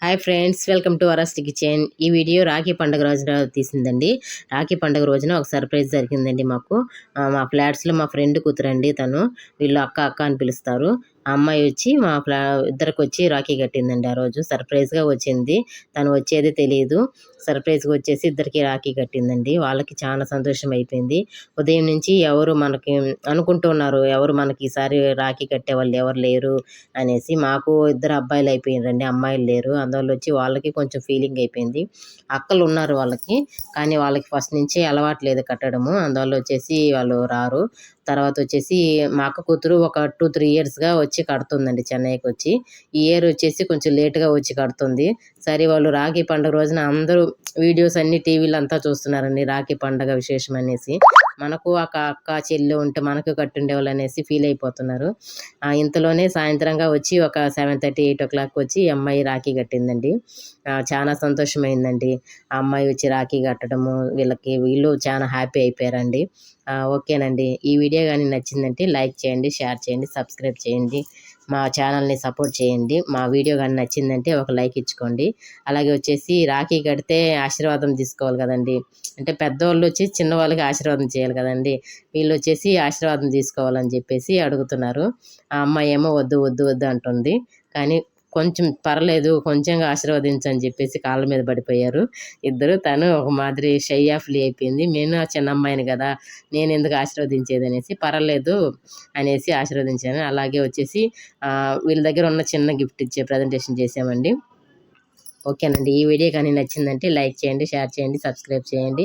Hi friends, welcome to worst kitchen. ఈ video Rakhi పండుగ రోజున తీసిందండి. రాఖీ పండుగ రోజున ఒక సర్ప్రైజ్ జరిగిందండి మాకు. మా ఫ్లాట్స్లో మా ఫ్రెండ్ కూతురండి తను. వీళ్ళు అక్క అక్క అని పిలుస్తారు. ఆ అమ్మాయి వచ్చి మా ఇద్దరికి వచ్చి రాఖీ కట్టిందండి. ఆ రోజు సర్ప్రైజ్గా వచ్చింది. తను వచ్చేది తెలియదు. సర్ప్రైజ్గా వచ్చేసి ఇద్దరికి రాఖీ కట్టిందండి. వాళ్ళకి చాలా సంతోషం అయిపోయింది. ఉదయం నుంచి ఎవరు మనకి అనుకుంటున్నారు, ఎవరు మనకి ఈసారి రాఖీ కట్టే వాళ్ళు ఎవరు లేరు అనేసి. మాకు ఇద్దరు అబ్బాయిలు అయిపోయిండ్రండి, అమ్మాయిలు లేరు. అందువల్ల వచ్చి వాళ్ళకి కొంచెం ఫీలింగ్ అయిపోయింది. అక్కలు ఉన్నారు వాళ్ళకి, కానీ వాళ్ళకి ఫస్ట్ నుంచి అలవాటు లేదు కట్టడము. అందువల్ల వచ్చేసి వాళ్ళు రారు. తర్వాత వచ్చేసి మా అక్క కూతురు ఒక 2-3 ఇయర్స్గా వచ్చి కడుతుందండి చెన్నైకి వచ్చి. ఈ ఇయర్ వచ్చేసి కొంచెం లేటుగా వచ్చి కడుతుంది. సరే వాళ్ళు రాఖీ పండుగ రోజున అందరూ వీడియోస్ అన్ని టీవీలో అంతా చూస్తున్నారండి, రాఖీ పండుగ విశేషం అనేసి. మనకు ఒక అక్క చెల్లి ఉంటే మనకు కట్టుండేవాళ్ళు అనేసి ఫీల్ అయిపోతున్నారు. ఇంతలోనే సాయంత్రంగా వచ్చి ఒక 7:30, 8 o'clock వచ్చి ఈ అమ్మాయి రాఖీ కట్టిందండి. చాలా సంతోషమైందండి ఆ అమ్మాయి వచ్చి రాఖీ కట్టడము. వీళ్ళు చాలా హ్యాపీ అయిపోయారండి. ఓకేనండి, ఈ వీడియో కానీ నచ్చిందంటే లైక్ చేయండి, షేర్ చేయండి, సబ్స్క్రైబ్ చేయండి, మా ఛానల్ని సపోర్ట్ చేయండి. మా వీడియో కానీ నచ్చిందంటే ఒక లైక్ ఇచ్చుకోండి. అలాగే వచ్చేసి రాఖీ కడితే ఆశీర్వాదం తీసుకోవాలి కదండి. అంటే పెద్దవాళ్ళు వచ్చి చిన్నవాళ్ళకి ఆశీర్వాదం చేయాలి కదండి. వీళ్ళు వచ్చేసి ఆశీర్వాదం తీసుకోవాలని చెప్పేసి అడుగుతున్నారు. ఆ అమ్మాయి ఏమో వద్దు వద్దు వద్దు అంటుంది. కానీ కొంచెం పర్లేదు, కొంచెంగా ఆశీర్వదించని చెప్పేసి కాళ్ళ మీద పడిపోయారు ఇద్దరు. తను ఒక మాదిరి షై ఆఫ్లీ అయిపోయింది. నేను చిన్న అమ్మాయిని కదా, నేను ఎందుకు ఆశీర్వదించేది అనేసి పర్లేదు అనేసి ఆశీర్వదించాను. అలాగే వచ్చేసి వీళ్ళ దగ్గర ఉన్న చిన్న గిఫ్ట్ ఇచ్చే ప్రజెంటేషన్ చేసామండి. ఓకేనండి, ఈ వీడియో కానీ నచ్చిందంటే లైక్ చేయండి, షేర్ చేయండి, సబ్స్క్రైబ్ చేయండి.